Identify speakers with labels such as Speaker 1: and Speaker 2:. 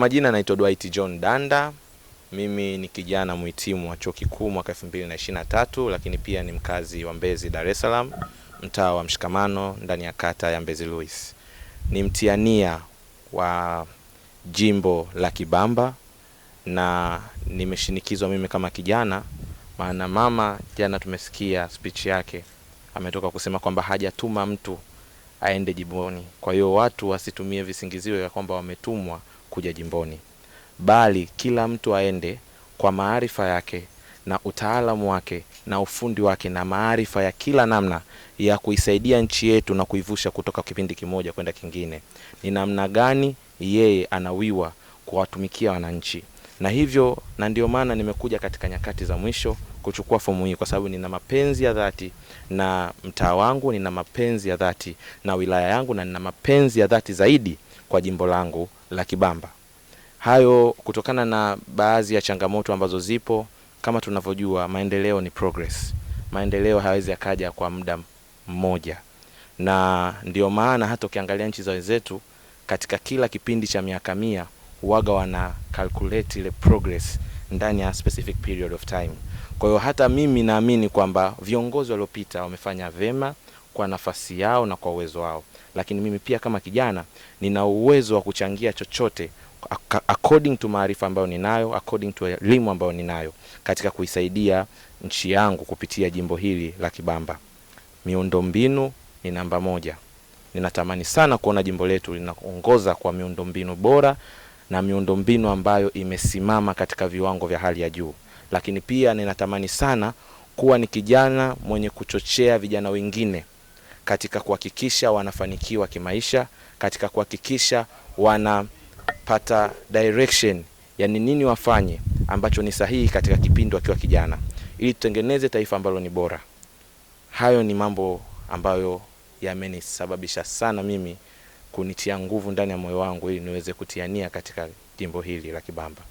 Speaker 1: majina naitwa Dwight John Danda. Mimi ni kijana muhitimu wa chuo kikuu mwaka 2023, lakini pia ni mkazi wa Mbezi, Dar es Salaam, mtaa wa Mshikamano, ndani ya kata ya Mbezi Luis. Ni mtiania wa jimbo la Kibamba na nimeshinikizwa mimi kama kijana, maana mama jana tumesikia speech yake, ametoka kusema kwamba hajatuma mtu aende jimboni. Kwa hiyo watu wasitumie visingizio ya kwamba wametumwa kuja jimboni, bali kila mtu aende kwa maarifa yake na utaalamu wake na ufundi wake na maarifa ya kila namna ya kuisaidia nchi yetu na kuivusha kutoka kipindi kimoja kwenda kingine. Ni namna gani yeye anawiwa kuwatumikia wananchi. Na hivyo, na ndio maana nimekuja katika nyakati za mwisho kuchukua fomu hii, kwa sababu nina mapenzi ya dhati na mtaa wangu, nina mapenzi ya dhati na wilaya yangu, na nina mapenzi ya dhati zaidi kwa jimbo langu la Kibamba. Hayo kutokana na baadhi ya changamoto ambazo zipo. Kama tunavyojua, maendeleo ni progress. Maendeleo hayawezi yakaja kwa muda mmoja. Na ndio maana hata ukiangalia nchi za wenzetu katika kila kipindi cha miaka 100 huaga wana calculate ile progress ndani ya specific period of time. Kwa hiyo hata mimi naamini kwamba viongozi waliopita wamefanya vema kwa nafasi yao na kwa uwezo wao. Lakini mimi pia kama kijana nina uwezo wa kuchangia chochote according to maarifa ambayo ninayo, according to elimu ambayo ninayo katika kuisaidia nchi yangu kupitia jimbo hili la Kibamba. Miundombinu ni namba 1. Ninatamani sana kuona jimbo letu linaongoza kwa miundombinu bora na miundombinu ambayo imesimama katika viwango vya hali ya juu. Lakini pia ninatamani sana kuwa ni kijana mwenye kuchochea vijana wengine katika kuhakikisha wanafanikiwa kimaisha, katika kuhakikisha wanapata direction ya nini wafanye ambacho ni sahihi katika kipindi wakiwa kijana, ili tutengeneze taifa ambalo ni bora. Hayo ni mambo ambayo yamenisababisha sana mimi kunitia nguvu ndani ya moyo wangu ili niweze kutiania katika jimbo hili la Kibamba.